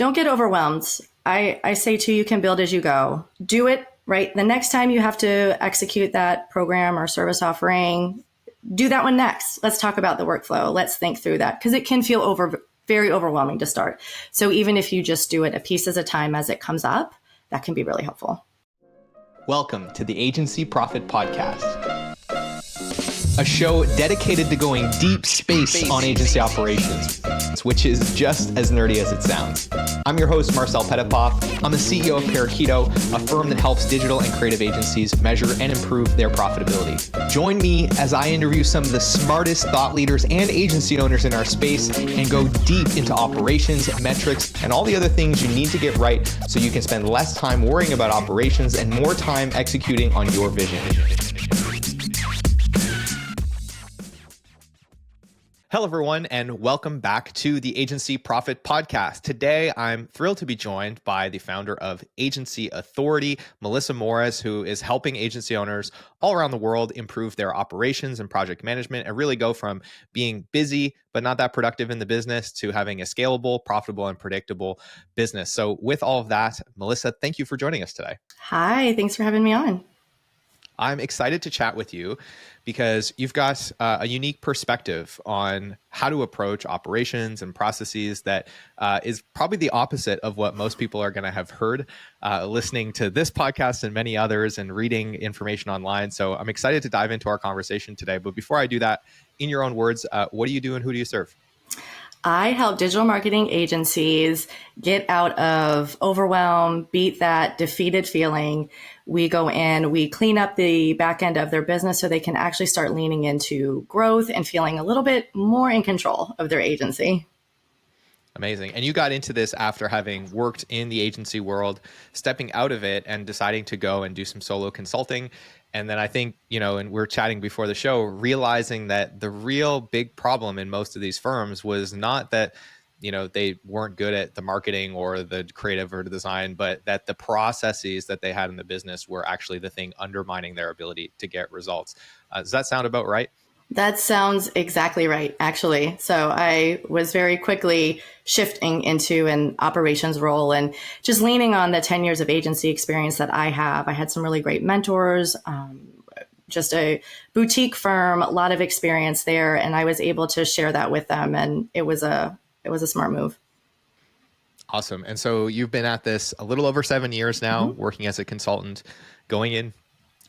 Don't get overwhelmed. I say too, you can build as you go. Do it right. The next time you have to execute that program or service offering, do that one next. Let's talk about the workflow. Let's think through that because it can feel very overwhelming to start. So even if you just do it a piece at a time as it comes up, that can be really helpful. Welcome to the Agency Profit Podcast, a show dedicated to going deep space on agency operations, which is just as nerdy as it sounds. I'm your host, Marcel Petitpas. I'm the CEO of Parakeeto, a firm that helps digital and creative agencies measure and improve their profitability. Join me as I interview some of the smartest thought leaders and agency owners in our space and go deep into operations, metrics, and all the other things you need to get right so you can spend less time worrying about operations and more time executing on your vision. Hello, everyone, and welcome back to the Agency Profit Podcast. Today, I'm thrilled to be joined by the founder of Agency Authority, Melissa Morris, who is helping agency owners all around the world improve their operations and project management and really go from being busy but not that productive in the business to having a scalable, profitable, and predictable business. So with all of that, Melissa, thank you for joining us today. Hi, thanks for having me on. I'm excited to chat with you because you've got a unique perspective on how to approach operations and processes that is probably the opposite of what most people are going to have heard listening to this podcast and many others and reading information online. So I'm excited to dive into our conversation today. But before I do that, in your own words, what do you do and who do you serve? I help digital marketing agencies get out of overwhelm, beat that defeated feeling. We go in, we clean up the back end of their business so they can actually start leaning into growth and feeling a little bit more in control of their agency. Amazing. And you got into this after having worked in the agency world, stepping out of it and deciding to go and do some solo consulting. And then I think, and we're chatting before the show, realizing that the real big problem in most of these firms was not that, they weren't good at the marketing or the creative or the design, but that the processes that they had in the business were actually the thing undermining their ability to get results. Does that sound about right? That sounds exactly right, actually. So I was very quickly shifting into an operations role and just leaning on the 10 years of agency experience that I have. I had some really great mentors, just a boutique firm, a lot of experience there. And I was able to share that with them. And it was a smart move. Awesome. And so you've been at this a little over 7 years now, working as a consultant, going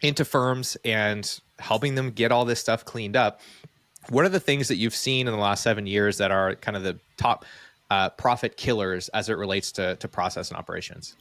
into firms and helping them get all this stuff cleaned up. What are the things that you've seen in the last 7 years that are kind of the top profit killers as it relates to process and operations?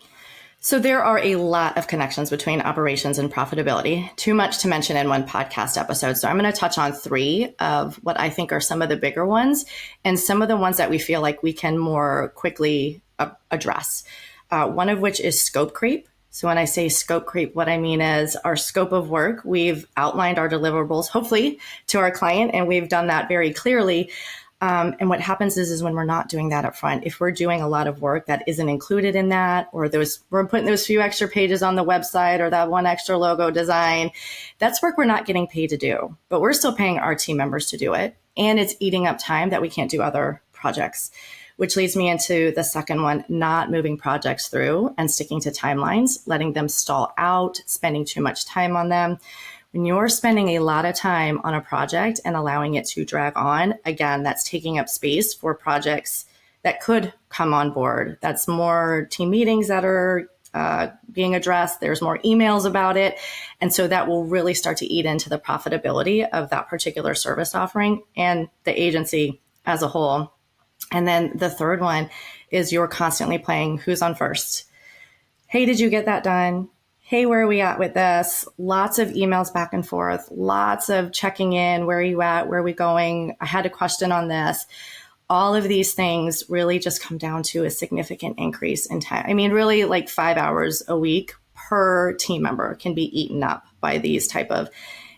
So there are a lot of connections between operations and profitability, too much to mention in one podcast episode. So I'm going to touch on 3 of what I think are some of the bigger ones and some of the ones that we feel like we can more quickly address. One of which is scope creep. So when I say scope creep, what I mean is our scope of work. We've outlined our deliverables, hopefully, to our client, and we've done that very clearly. And what happens is when we're not doing that up front, if we're doing a lot of work that isn't included in that, or we're putting those few extra pages on the website or that one extra logo design, that's work we're not getting paid to do, but we're still paying our team members to do it. And it's eating up time that we can't do other projects, which leads me into the second one, not moving projects through and sticking to timelines, letting them stall out, spending too much time on them. When you're spending a lot of time on a project and allowing it to drag on, again, that's taking up space for projects that could come on board. That's more team meetings that are being addressed. There's more emails about it. And so that will really start to eat into the profitability of that particular service offering and the agency as a whole. And then the third one is you're constantly playing who's on first. Hey, did you get that done? Hey, where are we at with this? Lots of emails back and forth, lots of checking in. Where are you at? Where are we going? I had a question on this. All of these things really just come down to a significant increase in time. I mean, really like 5 hours a week per team member can be eaten up by these type of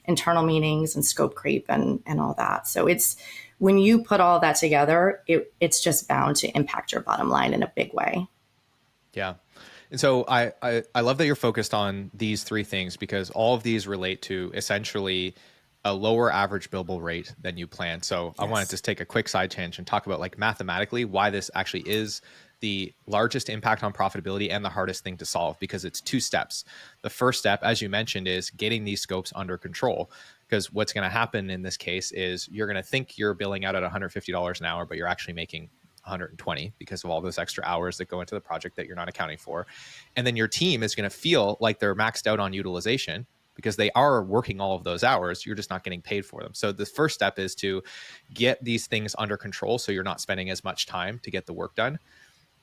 internal meetings and scope creep and all that. So it's when you put all that together, it's just bound to impact your bottom line in a big way. Yeah. And so I love that you're focused on these 3 things because all of these relate to essentially a lower average billable rate than you planned. So yes. I want to just take a quick side tangent and talk about like mathematically why this actually is the largest impact on profitability and the hardest thing to solve because it's 2 steps. The first step, as you mentioned, is getting these scopes under control. Because what's going to happen in this case is you're going to think you're billing out at $150 an hour, but you're actually making 120 because of all those extra hours that go into the project that you're not accounting for. And then your team is going to feel like they're maxed out on utilization because they are working all of those hours. You're just not getting paid for them. So the first step is to get these things under control so you're not spending as much time to get the work done.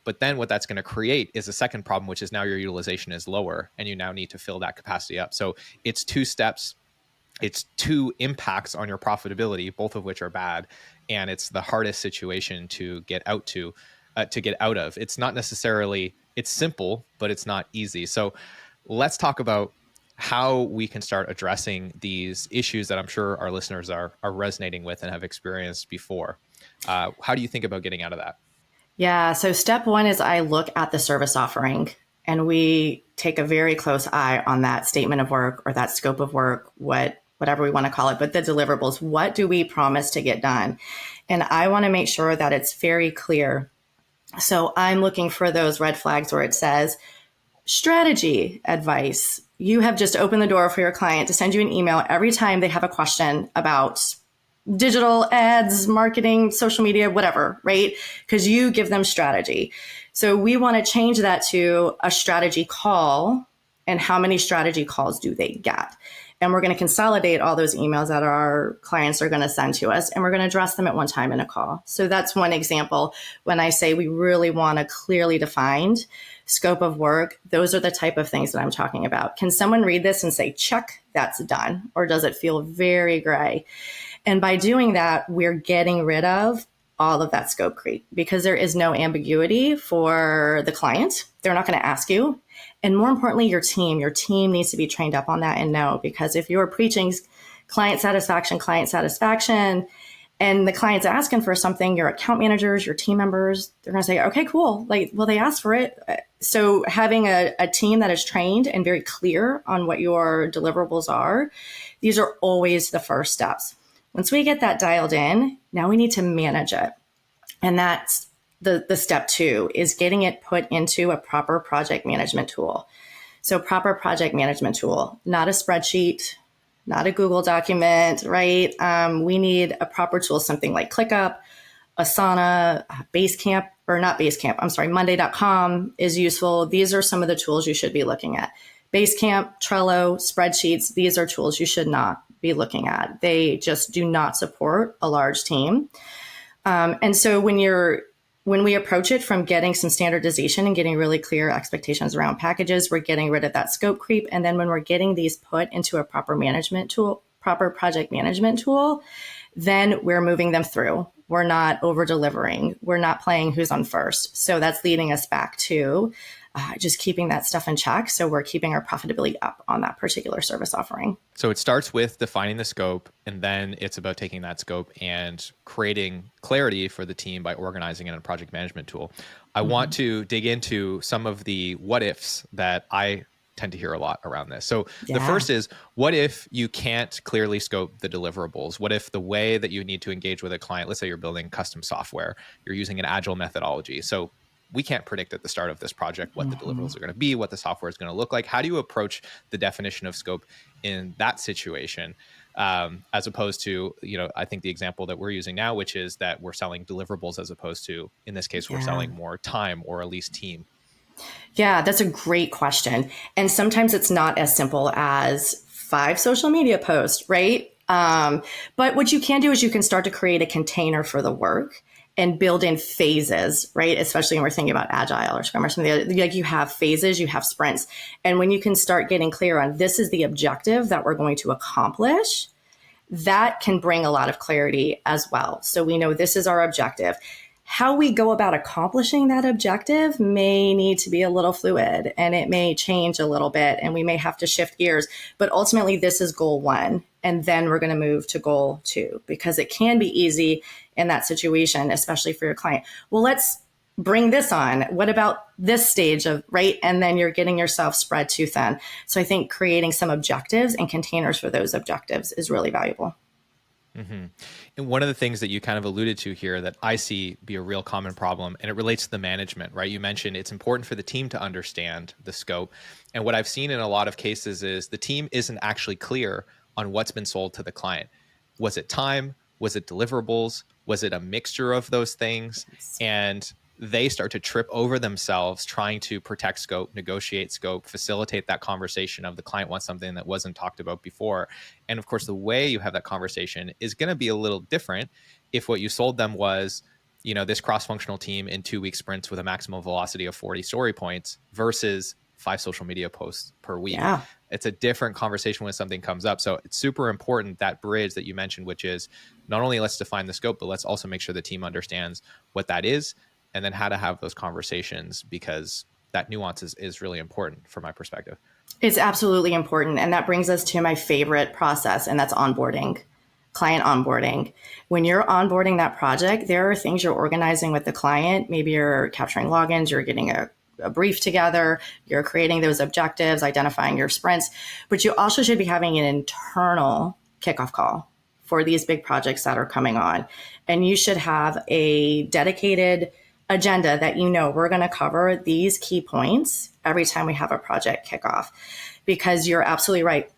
But then what that's going to create is a second problem, which is now your utilization is lower and you now need to fill that capacity up. So it's 2 steps. It's 2 impacts on your profitability, both of which are bad. And it's the hardest situation to get out of. It's not necessarily, it's simple, but it's not easy. So let's talk about how we can start addressing these issues that I'm sure our listeners are resonating with and have experienced before. How do you think about getting out of that? Yeah. So step 1 is I look at the service offering and we take a very close eye on that statement of work or that scope of work, whatever we want to call it, but the deliverables. What do we promise to get done? And I want to make sure that it's very clear. So I'm looking for those red flags where it says strategy advice. You have just opened the door for your client to send you an email every time they have a question about digital ads, marketing, social media, whatever, right? Because you give them strategy. So we want to change that to a strategy call and how many strategy calls do they get? And we're going to consolidate all those emails that our clients are going to send to us, and we're going to address them at one time in a call. So that's one example. When I say we really want a clearly defined scope of work, those are the type of things that I'm talking about. Can someone read this and say, check, that's done? Or does it feel very gray? And by doing that, we're getting rid of all of that scope creep because there is no ambiguity for the client. They're not going to ask you. And more importantly, your team needs to be trained up on that and know, because if you're preaching client satisfaction, and the client's asking for something, your account managers, your team members, they're going to say, okay, cool. Like, well, they asked for it. So having a team that is trained and very clear on what your deliverables are, these are always the first steps. Once we get that dialed in, now we need to manage it. And that's the step 2 is getting it put into a proper project management tool. So proper project management tool, not a spreadsheet, not a Google document, right? We need a proper tool, something like ClickUp, Asana, Basecamp, or not Basecamp, I'm sorry, Monday.com is useful. These are some of the tools you should be looking at. Basecamp, Trello, spreadsheets, these are tools you should not be looking at. They just do not support a large team. And so when we approach it from getting some standardization and getting really clear expectations around packages, we're getting rid of that scope creep. And then when we're getting these put into a proper management tool, proper project management tool, then we're moving them through. We're not over delivering. We're not playing who's on first. So that's leading us back to just keeping that stuff in check. So we're keeping our profitability up on that particular service offering. So it starts with defining the scope, and then it's about taking that scope and creating clarity for the team by organizing it in a project management tool. I want to dig into some of the what ifs that I tend to hear a lot around this. So the first is, what if you can't clearly scope the deliverables? What if the way that you need to engage with a client, let's say you're building custom software, you're using an agile methodology. So we can't predict at the start of this project what the deliverables are going to be, what the software is going to look like. How do you approach the definition of scope in that situation? As opposed to, I think the example that we're using now, which is that we're selling deliverables as opposed to, in this case, we're selling more time or at least team. Yeah, that's a great question. And sometimes it's not as simple as 5 social media posts, right? But what you can do is you can start to create a container for the work and build in phases, right? Especially when we're thinking about agile or Scrum or something like you have phases, you have sprints. And when you can start getting clear on this is the objective that we're going to accomplish, that can bring a lot of clarity as well. So we know this is our objective. How we go about accomplishing that objective may need to be a little fluid and it may change a little bit and we may have to shift gears, but ultimately this is goal 1. And then we're going to move to goal 2 because it can be easy in that situation, especially for your client. Well, let's bring this on. What about this stage of, right? And then you're getting yourself spread too thin. So I think creating some objectives and containers for those objectives is really valuable. And one of the things that you kind of alluded to here that I see be a real common problem, and it relates to the management, right? You mentioned it's important for the team to understand the scope. And what I've seen in a lot of cases is the team isn't actually clear on what's been sold to the client. Was it time? Was it deliverables? Was it a mixture of those things? And they start to trip over themselves trying to protect scope, negotiate scope, facilitate that conversation of the client wants something that wasn't talked about before. And of course, the way you have that conversation is going to be a little different if what you sold them was, this cross-functional team in 2-week sprints with a maximum velocity of 40 story points versus 5 social media posts per week. Yeah. It's a different conversation when something comes up. So it's super important, that bridge that you mentioned, which is not only let's define the scope, but let's also make sure the team understands what that is and then how to have those conversations, because that nuance is really important from my perspective. It's absolutely important. And that brings us to my favorite process, and that's onboarding, client onboarding. When you're onboarding that project, there are things you're organizing with the client. Maybe you're capturing logins, you're getting a brief together, you're creating those objectives, identifying your sprints, but you also should be having an internal kickoff call for these big projects that are coming on. And you should have a dedicated agenda that we're going to cover these key points every time we have a project kickoff, because you're absolutely right.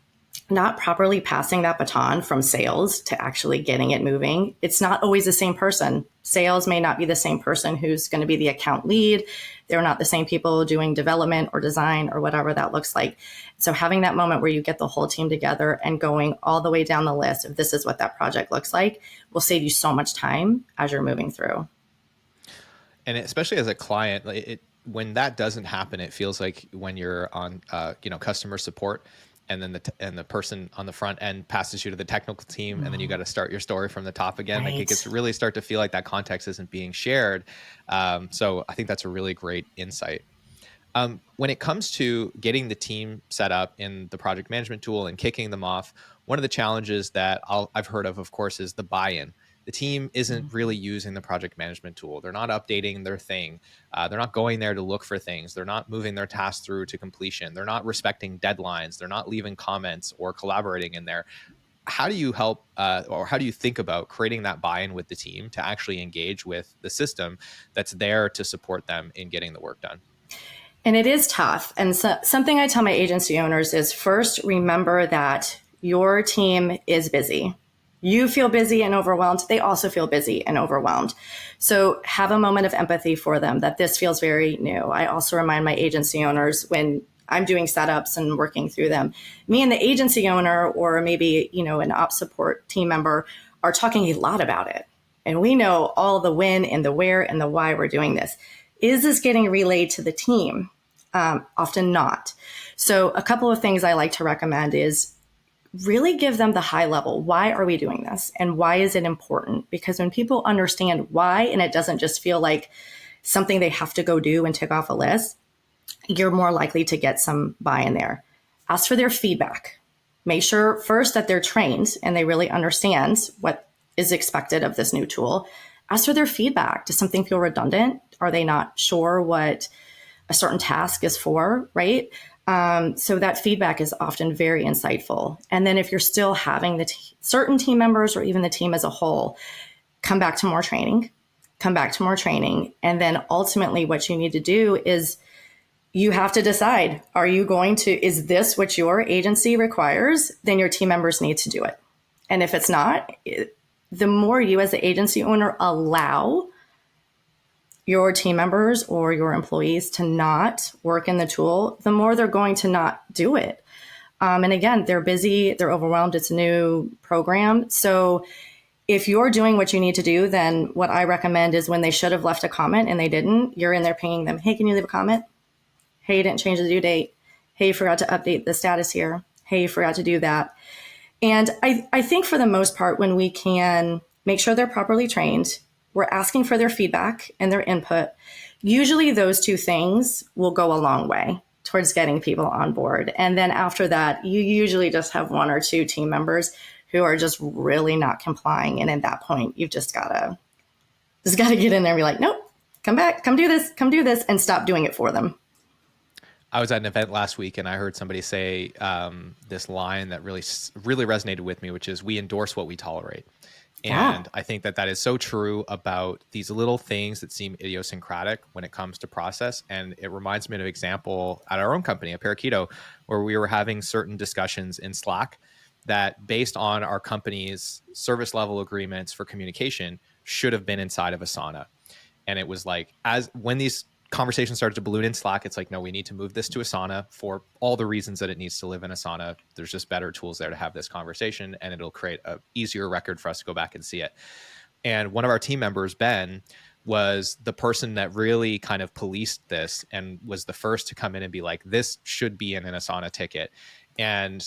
Not properly passing that baton from sales to actually getting it moving. It's not always the same person. Sales may not be the same person who's going to be the account lead. They're not the same people doing development or design or whatever that looks like. So having that moment where you get the whole team together and going all the way down the list of this is what that project looks like will save you so much time as you're moving through. And especially as a client, when that doesn't happen, it feels like when you're on, customer support, and then the person on the front end passes you to the technical team, and then you got to start your story from the top again. Right. Like, it gets really start to feel like that context isn't being shared. So I think that's a really great insight. When it comes to getting the team set up in the project management tool and kicking them off, one of the challenges that I've heard of course, is the buy-in. The team isn't really using the project management tool. They're not updating their thing. They're not going there to look for things. They're not moving their tasks through to completion. They're not respecting deadlines. They're not leaving comments or collaborating in there. How do you help, or how do you think about creating that buy-in with the team to actually engage with the system that's there to support them in getting the work done? And it is tough. And so, something I tell my agency owners is, first, remember that your team is busy. You feel busy and overwhelmed. They also feel busy and overwhelmed. So have a moment of empathy for them, that this feels very new. I also remind my agency owners when I'm doing setups and working through them, me and the agency owner, or maybe, an ops support team member, are talking a lot about it. And we know all the when and the where and the why we're doing this. Is this getting relayed to the team? Often not. So a couple of things I like to recommend is really give them the high level. Why are we doing this? And why is it important? Because when people understand why, and it doesn't just feel like something they have to go do and tick off a list, you're more likely to get some buy-in there. Ask for their feedback. Make sure first that they're trained and they really understand what is expected of this new tool. Ask for their feedback. Does something feel redundant? Are they not sure what a certain task is for, right? So that feedback is often very insightful. And then if you're still having the certain team members or even the team as a whole, come back to more training. And then ultimately what you need to do is you have to decide, is this what your agency requires? Then your team members need to do it. And if it's not, the more you as the agency owner allow your team members or your employees to not work in the tool, the more they're going to not do it. And again, they're busy, they're overwhelmed. It's a new program. So if you're doing what you need to do, then what I recommend is when they should have left a comment and they didn't, you're in there pinging them. Hey, can you leave a comment? Hey, you didn't change the due date. Hey, you forgot to update the status here. Hey, you forgot to do that. And I think for the most part, when we can make sure they're properly trained, we're asking for their feedback and their input. Usually those two things will go a long way towards getting people on board. And then after that, you usually just have one or two team members who are just really not complying. And at that point, you've just gotta get in there and be like, nope, come back, come do this, and stop doing it for them. I was at an event last week and I heard somebody say this line that really resonated with me, which is, we endorse what we tolerate. And I think that is so true about these little things that seem idiosyncratic when it comes to process. And it reminds me of an example at our own company, at Parakeeto, where we were having certain discussions in Slack that, based on our company's service level agreements for communication, should have been inside of Asana. And it was like, when these conversation started to balloon in Slack, it's like, no, we need to move this to Asana for all the reasons that it needs to live in Asana. There's just better tools there to have this conversation, and it'll create a easier record for us to go back and see it. And one of our team members, Ben, was the person that really kind of policed this and was the first to come in and be like, this should be in an Asana ticket. And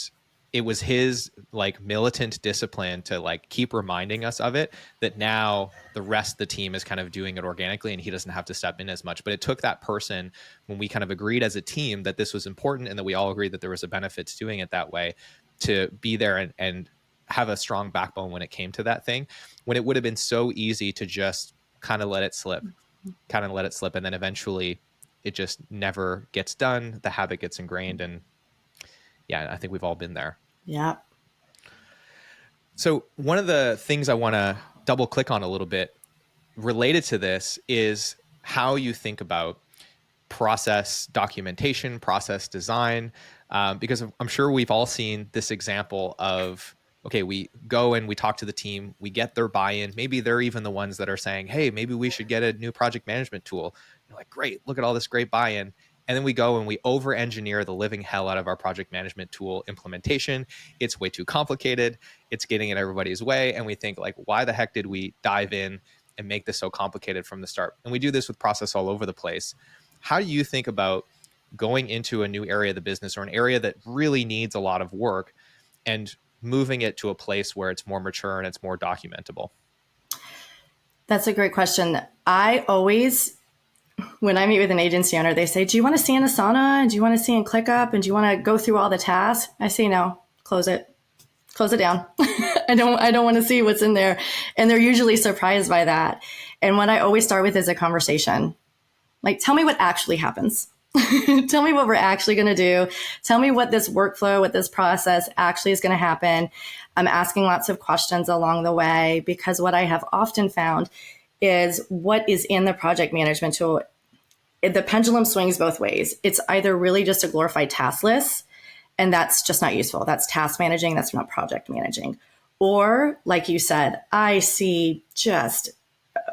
it was his like militant discipline to like keep reminding us of it, that now the rest of the team is kind of doing it organically and he doesn't have to step in as much. But it took that person, when we kind of agreed as a team that this was important and that we all agreed that there was a benefit to doing it that way, to be there and have a strong backbone when it came to that thing, when it would have been so easy to just kind of let it slip. And then eventually it just never gets done. The habit gets ingrained. And yeah, I think we've all been there. Yeah. So one of the things I want to double click on a little bit related to this is how you think about process documentation, process design, because I'm sure we've all seen this example of, okay, we go and we talk to the team, we get their buy-in. Maybe they're even the ones that are saying, hey, maybe we should get a new project management tool. You're like, great, look at all this great buy-in. And then we go and we over-engineer the living hell out of our project management tool implementation. It's way too complicated. It's getting in everybody's way. And we think, like, why the heck did we dive in and make this so complicated from the start? And we do this with process all over the place. How do you think about going into a new area of the business, or an area that really needs a lot of work, and moving it to a place where it's more mature and it's more documentable? That's a great question. I always, when I meet with an agency owner, they say, do you want to see in Asana? And do you want to see in ClickUp? And do you want to go through all the tasks? I say, no, close it down. I don't want to see what's in there. And they're usually surprised by that. And what I always start with is a conversation. Like, tell me what actually happens. Tell me what we're actually going to do. Tell me what this workflow, what this process actually is going to happen. I'm asking lots of questions along the way, because what I have often found is what is in the project management tool, the pendulum swings both ways. It's either really just a glorified task list, and that's just not useful. That's task managing. That's not project managing. Or, like you said, I see just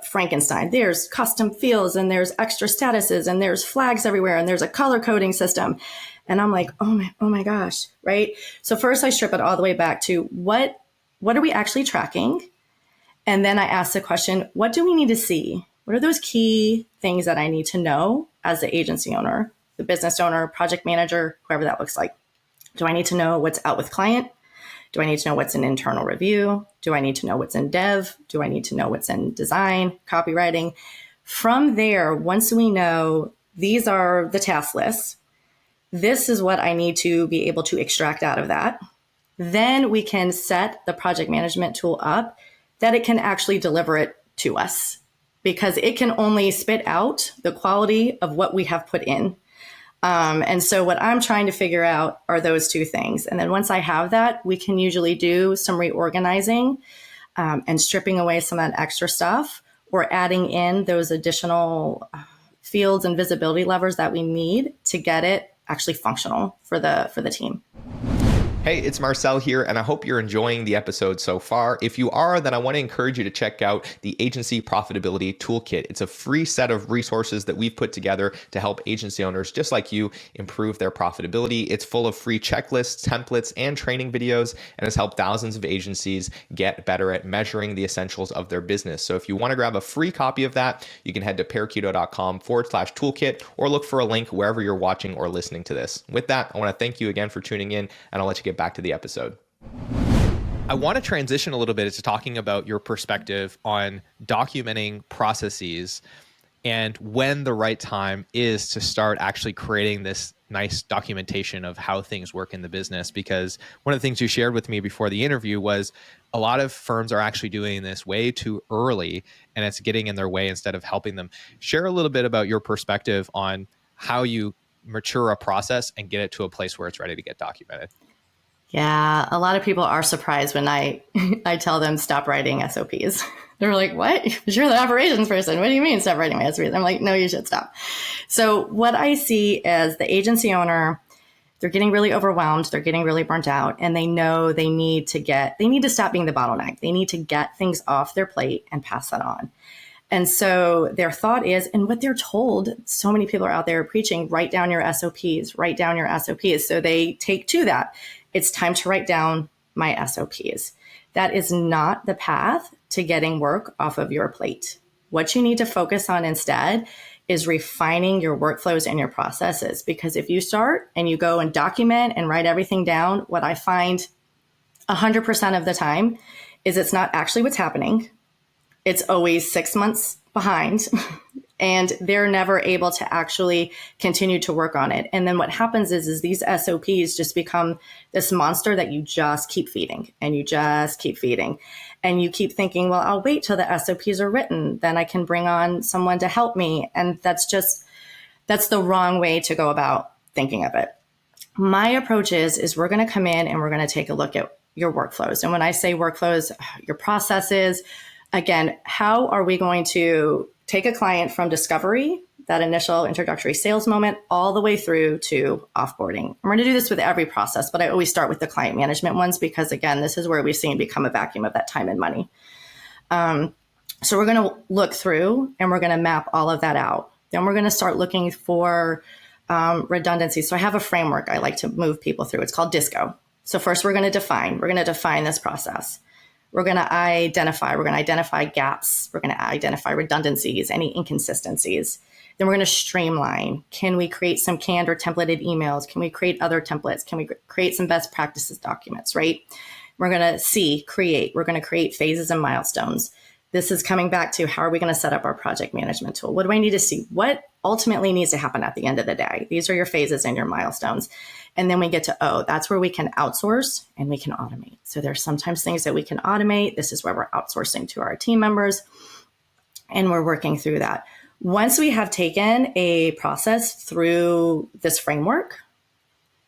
Frankenstein. There's custom fields, and there's extra statuses, and there's flags everywhere, and there's a color coding system. And I'm like, oh my gosh, right? So first I strip it all the way back to what are we actually tracking? And then I ask the question, what do we need to see? What are those key things that I need to know as the agency owner, the business owner, project manager, whoever that looks like? Do I need to know what's out with client? Do I need to know what's in internal review? Do I need to know what's in dev? Do I need to know what's in design, copywriting? From there, once we know these are the task lists, this is what I need to be able to extract out of that, then we can set the project management tool up that it can actually deliver it to us, because it can only spit out the quality of what we have put in. And so what I'm trying to figure out are those two things. And then once I have that, we can usually do some reorganizing and stripping away some of that extra stuff, or adding in those additional fields and visibility levers that we need to get it actually functional for the team. Hey, it's Marcel here, and I hope you're enjoying the episode so far. If you are, then I want to encourage you to check out the Agency Profitability Toolkit. It's a free set of resources that we've put together to help agency owners just like you improve their profitability. It's full of free checklists, templates, and training videos, and has helped thousands of agencies get better at measuring the essentials of their business. So if you want to grab a free copy of that, you can head to parakeeto.com/toolkit, or look for a link wherever you're watching or listening to this. With that, I want to thank you again for tuning in, and I'll let you get back to the episode. I want to transition a little bit to talking about your perspective on documenting processes and when the right time is to start actually creating this nice documentation of how things work in the business. Because one of the things you shared with me before the interview was a lot of firms are actually doing this way too early, and it's getting in their way instead of helping them. Share a little bit about your perspective on how you mature a process and get it to a place where it's ready to get documented? Yeah, a lot of people are surprised when I I tell them stop writing SOPs. They're like, "What? You're the operations person. What do you mean stop writing my SOPs?" I'm like, "No, you should stop." So what I see is the agency owner, they're getting really overwhelmed, they're getting really burnt out, and they know they need to stop being the bottleneck. They need to get things off their plate and pass that on. And so their thought is, and what they're told, so many people are out there preaching, write down your SOPs, write down your SOPs. So they take to that. It's time to write down my SOPs. That is not the path to getting work off of your plate. What you need to focus on instead is refining your workflows and your processes. Because if you start and you go and document and write everything down, what I find 100% of the time is it's not actually what's happening. It's always 6 months behind and they're never able to actually continue to work on it. And then what happens is these SOPs just become this monster that you just keep feeding and you just keep feeding. And you keep thinking, well, I'll wait till the SOPs are written, then I can bring on someone to help me. And that's the wrong way to go about thinking of it. My approach is we're going to come in and we're going to take a look at your workflows. And when I say workflows, your processes, again, how are we going to take a client from discovery, that initial introductory sales moment, all the way through to offboarding? And we're going to do this with every process, but I always start with the client management ones because, again, this is where we've seen become a vacuum of that time and money. So we're going to look through and we're going to map all of that out. Then we're going to start looking for redundancy. So I have a framework I like to move people through. It's called DISCO. So first we're going to define this process. We're going to identify gaps. We're going to identify redundancies, any inconsistencies. Then we're going to streamline. Can we create some canned or templated emails? Can we create other templates? Can we create some best practices documents, right? We're going to create. We're going to create phases and milestones. This is coming back to how are we going to set up our project management tool? What do I need to see? What ultimately needs to happen at the end of the day? These are your phases and your milestones. And then we get to O, that's where we can outsource and we can automate. So there's sometimes things that we can automate. This is where we're outsourcing to our team members and we're working through that. Once we have taken a process through this framework,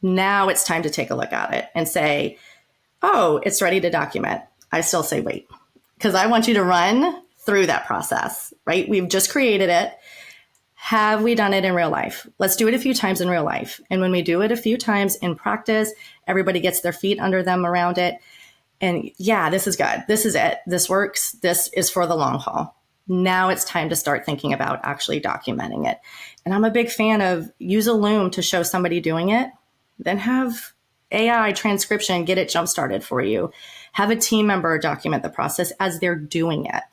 now it's time to take a look at it and say, oh, it's ready to document. I still say wait, because I want you to run through that process, right? We've just created it. Have we done it in real life? Let's do it a few times in real life. And when we do it a few times in practice, everybody gets their feet under them around it. And yeah, this is good. This is it. This works. This is for the long haul. Now it's time to start thinking about actually documenting it. And I'm a big fan of use a Loom to show somebody doing it, then have AI transcription, get it jump-started for you. Have a team member document the process as they're doing it.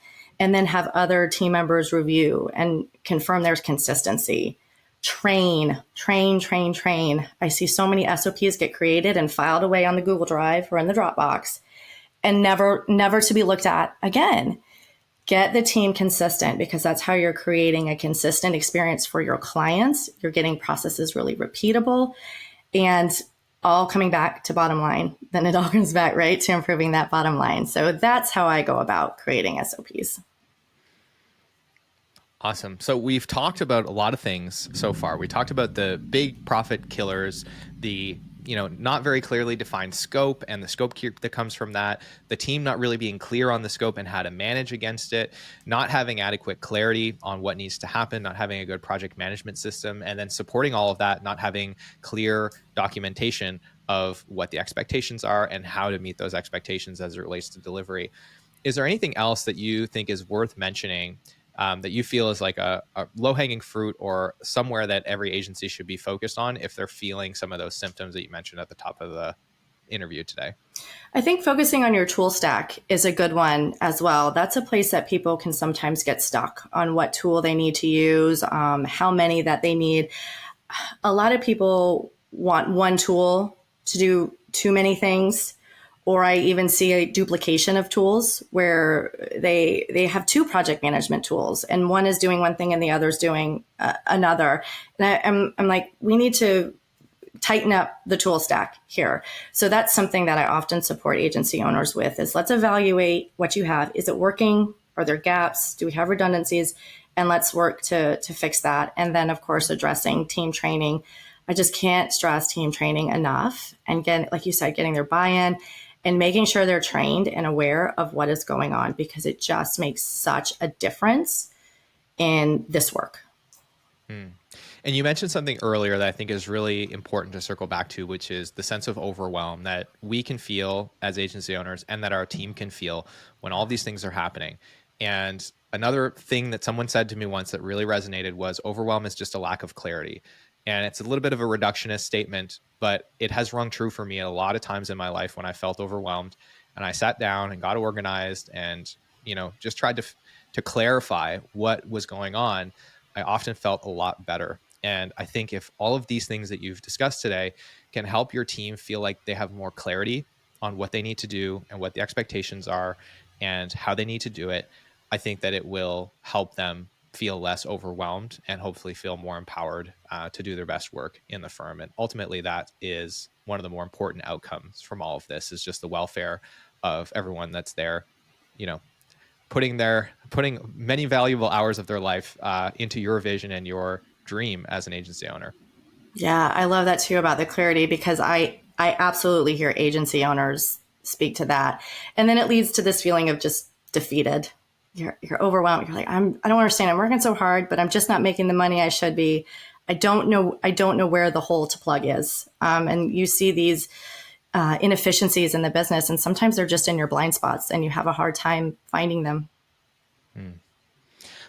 And then have other team members review and confirm there's consistency. Train. I see so many SOPs get created and filed away on the Google Drive or in the Dropbox and never to be looked at again. Get the team consistent because that's how you're creating a consistent experience for your clients. You're getting processes really repeatable and all coming back to bottom line. Then it all comes back, right, to improving that bottom line. So that's how I go about creating SOPs. Awesome. So we've talked about a lot of things so far. We talked about the big profit killers, the not very clearly defined scope and the scope creep that comes from that, the team not really being clear on the scope and how to manage against it, not having adequate clarity on what needs to happen, not having a good project management system, and then supporting all of that, not having clear documentation of what the expectations are and how to meet those expectations as it relates to delivery. Is there anything else that you think is worth mentioning that you feel is like a low-hanging fruit or somewhere that every agency should be focused on if they're feeling some of those symptoms that you mentioned at the top of the interview today? I think focusing on your tool stack is a good one as well. That's a place that people can sometimes get stuck on what tool they need to use, how many that they need. A lot of people want one tool to do too many things. Or I even see a duplication of tools where they have two project management tools and one is doing one thing and the other is doing another. And I'm like, we need to tighten up the tool stack here. So that's something that I often support agency owners with is let's evaluate what you have. Is it working? Are there gaps? Do we have redundancies? And let's work to fix that. And then, of course, addressing team training. I just can't stress team training enough. And like you said, getting their buy-in and making sure they're trained and aware of what is going on, because it just makes such a difference in this work. And you mentioned something earlier that I think is really important to circle back to, which is the sense of overwhelm that we can feel as agency owners and that our team can feel when all these things are happening. And another thing that someone said to me once that really resonated was overwhelm is just a lack of clarity. And it's a little bit of a reductionist statement, but it has rung true for me a lot of times in my life when I felt overwhelmed and I sat down and got organized and, just tried to clarify what was going on. I often felt a lot better. And I think if all of these things that you've discussed today can help your team feel like they have more clarity on what they need to do and what the expectations are and how they need to do it, I think that it will help them feel less overwhelmed and hopefully feel more empowered to do their best work in the firm. And ultimately, that is one of the more important outcomes from all of this, is just the welfare of everyone that's there, putting many valuable hours of their life into your vision and your dream as an agency owner. Yeah, I love that too about the clarity, because I absolutely hear agency owners speak to that. And then it leads to this feeling of just defeated. You're overwhelmed. You're like, I don't understand. I'm working so hard, but I'm just not making the money I should be. I don't know where the hole to plug is. And you see these inefficiencies in the business, and sometimes they're just in your blind spots and you have a hard time finding them.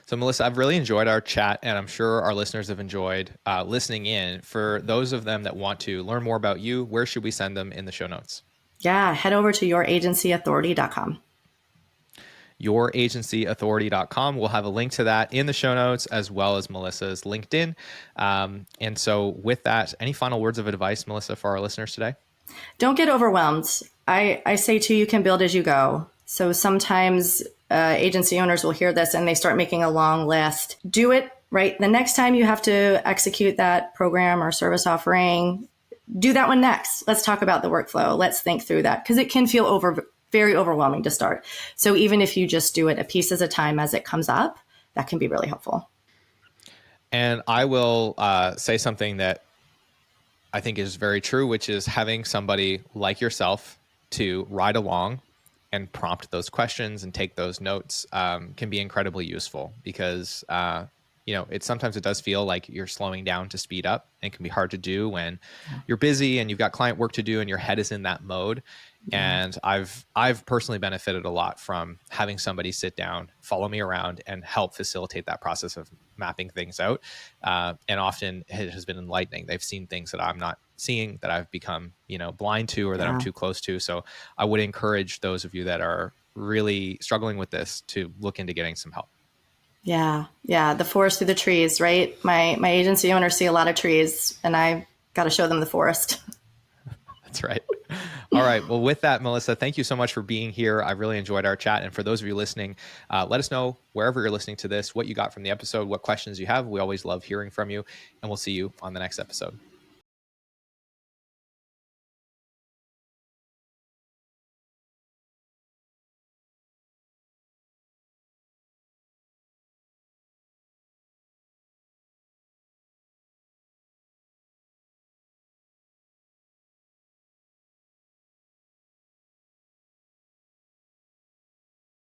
So Melissa, I've really enjoyed our chat, and I'm sure our listeners have enjoyed listening in. For those of them that want to learn more about you, where should we send them in the show notes? Yeah, head over to youragencyauthority.com. youragencyauthority.com. We'll have a link to that in the show notes, as well as Melissa's LinkedIn. And so with that, any final words of advice, Melissa, for our listeners today? Don't get overwhelmed. I say too, you can build as you go. So sometimes agency owners will hear this and they start making a long list. Do it right. The next time you have to execute that program or service offering, do that one next. Let's talk about the workflow. Let's think through that, because it can feel very overwhelming to start. So even if you just do it a piece at a time as it comes up, that can be really helpful. And I will say something that I think is very true, which is having somebody like yourself to ride along and prompt those questions and take those notes can be incredibly useful, because sometimes it does feel like you're slowing down to speed up, and it can be hard to do when you're busy and you've got client work to do and your head is in that mode. And I've personally benefited a lot from having somebody sit down, follow me around, and help facilitate that process of mapping things out. And often it has been enlightening. They've seen things that I'm not seeing, that I've become, blind to, or that I'm too close to. So I would encourage those of you that are really struggling with this to look into getting some help. Yeah. The forest through the trees, right? My agency owners see a lot of trees, and I got to show them the forest. That's right. All right. Well, with that, Melissa, thank you so much for being here. I really enjoyed our chat. And for those of you listening, let us know wherever you're listening to this, what you got from the episode, what questions you have. We always love hearing from you, and we'll see you on the next episode.